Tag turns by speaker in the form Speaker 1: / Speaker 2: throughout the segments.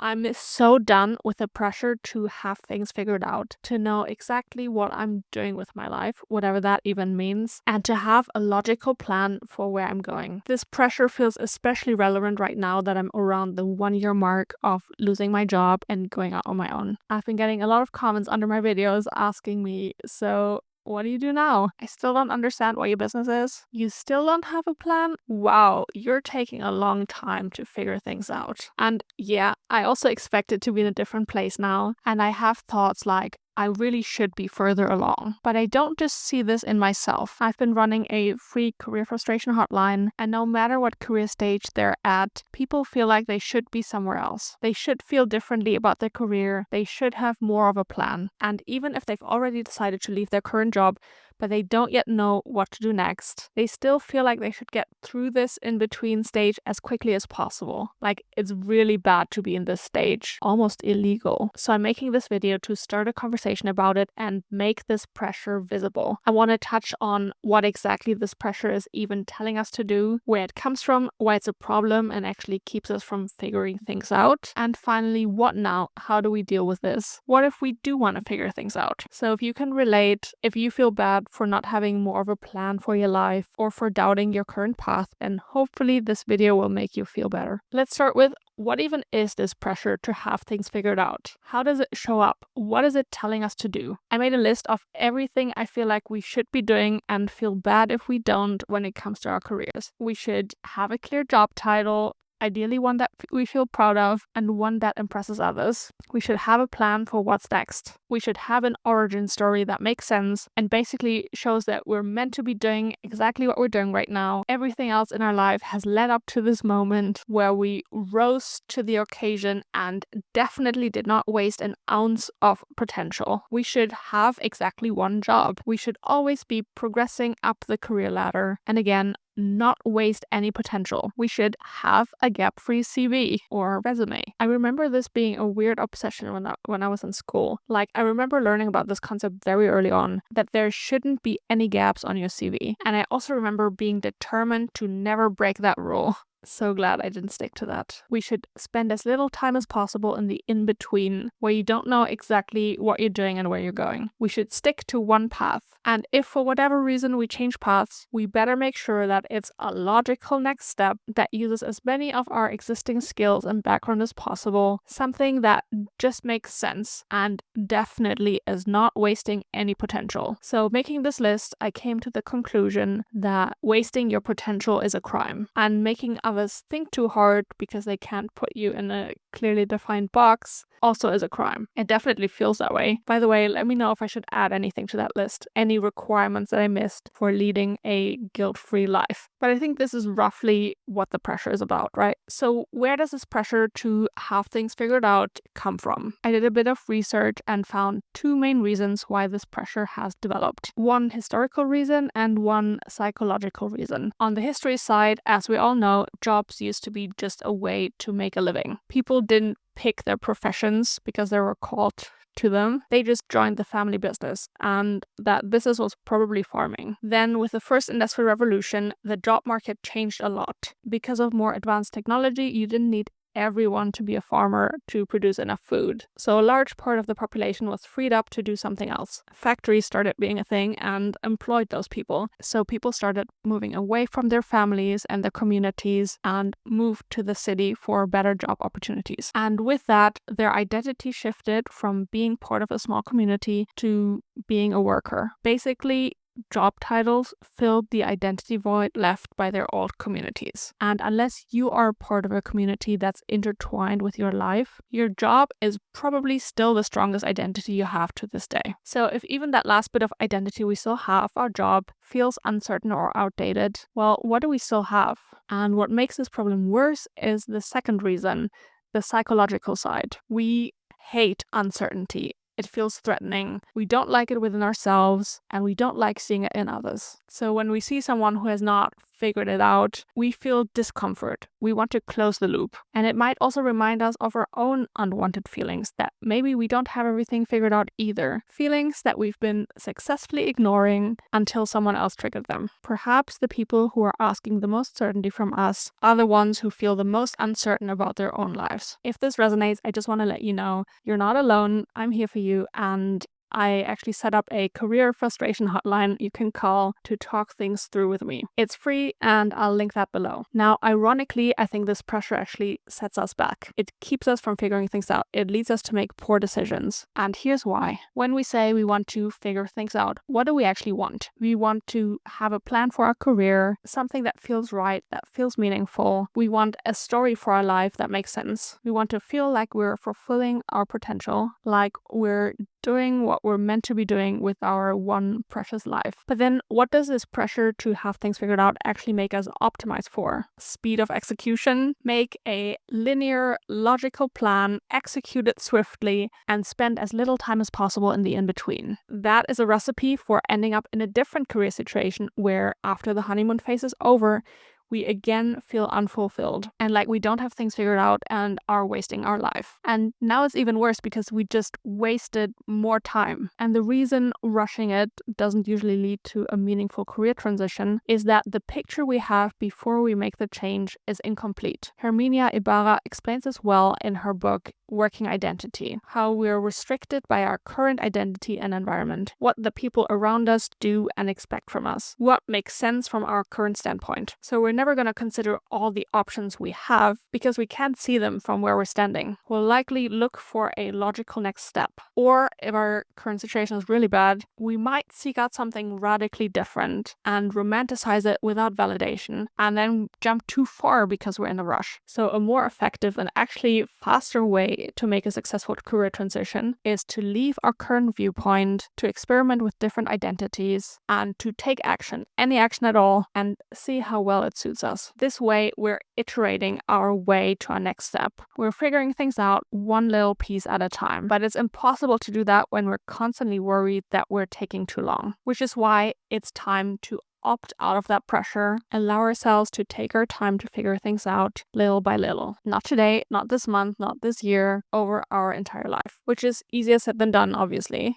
Speaker 1: I'm so done with the pressure to have things figured out, to know exactly what I'm doing with my life, whatever that even means, and to have a logical plan for where I'm going. This pressure feels especially relevant right now that I'm around the 1 year mark of losing my job and going out on my own. I've been getting a lot of comments under my videos asking me, so what do you do now? I still don't understand what your business is. You still don't have a plan? Wow, you're taking a long time to figure things out. And yeah, I also expect it to be in a different place now. And I have thoughts like, I really should be further along. But I don't just see this in myself. I've been running a free career frustration hotline, and no matter what career stage they're at, people feel like they should be somewhere else. They should feel differently about their career. They should have more of a plan. And even if they've already decided to leave their current job, but they don't yet know what to do next, they still feel like they should get through this in-between stage as quickly as possible. Like, it's really bad to be in this stage, almost illegal. So I'm making this video to start a conversation about it and make this pressure visible. I want to touch on what exactly this pressure is even telling us to do, where it comes from, why it's a problem and actually keeps us from figuring things out, and finally, what now? How do we deal with this? What if we do want to figure things out? So if you can relate, if you feel bad for not having more of a plan for your life or for doubting your current path, and hopefully this video will make you feel better. Let's start with, what even is this pressure to have things figured out? How does it show up? What is it telling us to do? I made a list of everything I feel like we should be doing and feel bad if we don't when it comes to our careers. We should have a clear job title, ideally one that we feel proud of and one that impresses others. We should have a plan for what's next. We should have an origin story that makes sense and basically shows that we're meant to be doing exactly what we're doing right now. Everything else in our life has led up to this moment where we rose to the occasion and definitely did not waste an ounce of potential. We should have exactly one job. We should always be progressing up the career ladder. And again, not waste any potential. We should have a gap-free CV or resume. I remember this being a weird obsession when I was in school. Like, I remember learning about this concept very early on, that there shouldn't be any gaps on your CV. And I also remember being determined to never break that rule. So glad I didn't stick to that. We should spend as little time as possible in the in-between, where you don't know exactly what you're doing and where you're going. We should stick to one path. And if for whatever reason we change paths, we better make sure that it's a logical next step that uses as many of our existing skills and background as possible. Something that just makes sense and definitely is not wasting any potential. So making this list, I came to the conclusion that wasting your potential is a crime, and making others think too hard because they can't put you in a clearly defined box also is a crime. It definitely feels that way. By the way, let me know if I should add anything to that list, any requirements that I missed for leading a guilt-free life. But I think this is roughly what the pressure is about, right? So where does this pressure to have things figured out come from? I did a bit of research and found two main reasons why this pressure has developed. One historical reason and one psychological reason. On the history side, as we all know, jobs used to be just a way to make a living. People didn't pick their professions because they were called to them. They just joined the family business, and that business was probably farming. Then with the first industrial revolution, the job market changed a lot. Because of more advanced technology, you didn't need everyone to be a farmer to produce enough food. So a large part of the population was freed up to do something else. Factories started being a thing and employed those people. So people started moving away from their families and their communities and moved to the city for better job opportunities. And with that, their identity shifted from being part of a small community to being a worker. Basically, job titles filled the identity void left by their old communities. And unless you are part of a community that's intertwined with your life, your job is probably still the strongest identity you have to this day. So if even that last bit of identity we still have, our job, feels uncertain or outdated, well, what do we still have? And what makes this problem worse is the second reason, the psychological side. We hate uncertainty. It feels threatening. We don't like it within ourselves, and we don't like seeing it in others. So when we see someone who has not figured it out, we feel discomfort. We want to close the loop. And it might also remind us of our own unwanted feelings that maybe we don't have everything figured out either. Feelings that we've been successfully ignoring until someone else triggered them. Perhaps the people who are asking the most certainty from us are the ones who feel the most uncertain about their own lives. If this resonates, I just want to let you know you're not alone. I'm here for you, and I actually set up a career frustration hotline you can call to talk things through with me. It's free, and I'll link that below. Now, ironically, I think this pressure actually sets us back. It keeps us from figuring things out. It leads us to make poor decisions. And here's why. When we say we want to figure things out, what do we actually want? We want to have a plan for our career, something that feels right, that feels meaningful. We want a story for our life that makes sense. We want to feel like we're fulfilling our potential, like we're doing what we're meant to be doing with our one precious life. But then what does this pressure to have things figured out actually make us optimize for? Speed of execution, make a linear, logical plan, execute it swiftly, and spend as little time as possible in the in-between. That is a recipe for ending up in a different career situation where after the honeymoon phase is over, we again feel unfulfilled and like we don't have things figured out and are wasting our life. And now it's even worse because we just wasted more time. And the reason rushing it doesn't usually lead to a meaningful career transition is that the picture we have before we make the change is incomplete. Herminia Ibarra explains this well in her book Working Identity, how we're restricted by our current identity and environment, what the people around us do and expect from us, what makes sense from our current standpoint. So we're never going to consider all the options we have because we can't see them from where we're standing. We'll likely look for a logical next step. Or if our current situation is really bad, we might seek out something radically different and romanticize it without validation and then jump too far because we're in a rush. So a more effective and actually faster way to make a successful career transition is to leave our current viewpoint, to experiment with different identities, and to take action, any action at all, and see how well it suits us. This way, we're iterating our way to our next step. We're figuring things out one little piece at a time, but it's impossible to do that when we're constantly worried that we're taking too long, which is why it's time to opt out of that pressure, allow ourselves to take our time to figure things out little by little. Not today, not this month, not this year, over our entire life, which is easier said than done, obviously.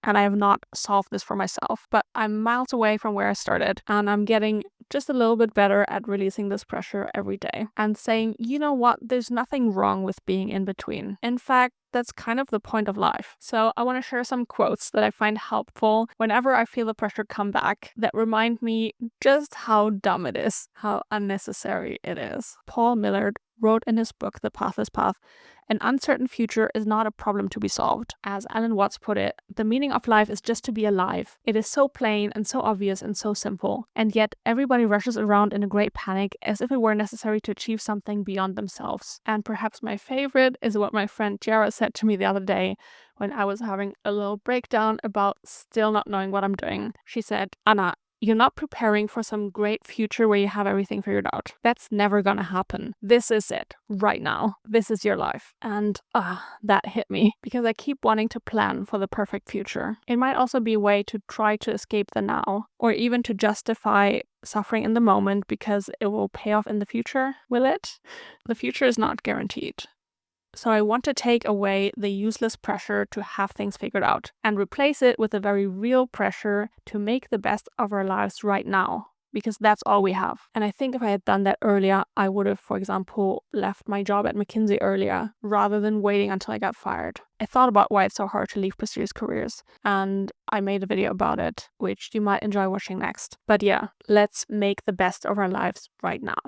Speaker 1: And I have not solved this for myself, but I'm miles away from where I started, and I'm getting just a little bit better at releasing this pressure every day and saying, you know what, there's nothing wrong with being in between. In fact, that's kind of the point of life. So I want to share some quotes that I find helpful whenever I feel the pressure come back that remind me just how dumb it is, how unnecessary it is. Paul Millard wrote in his book, The Pathless Path, an uncertain future is not a problem to be solved. As Alan Watts put it, the meaning of life is just to be alive. It is so plain and so obvious and so simple, and yet everybody rushes around in a great panic as if it were necessary to achieve something beyond themselves. And perhaps my favorite is what my friend Jara said to me the other day when I was having a little breakdown about still not knowing what I'm doing. She said, Anna, you're not preparing for some great future where you have everything figured out. That's never gonna happen. This is it, right now. This is your life. And that hit me because I keep wanting to plan for the perfect future. It might also be a way to try to escape the now, or even to justify suffering in the moment because it will pay off in the future. Will it? The future is not guaranteed. So I want to take away the useless pressure to have things figured out and replace it with a very real pressure to make the best of our lives right now, because that's all we have. And I think if I had done that earlier, I would have, for example, left my job at McKinsey earlier rather than waiting until I got fired. I thought about why it's so hard to leave prestigious careers, and I made a video about it, which you might enjoy watching next. But yeah, let's make the best of our lives right now.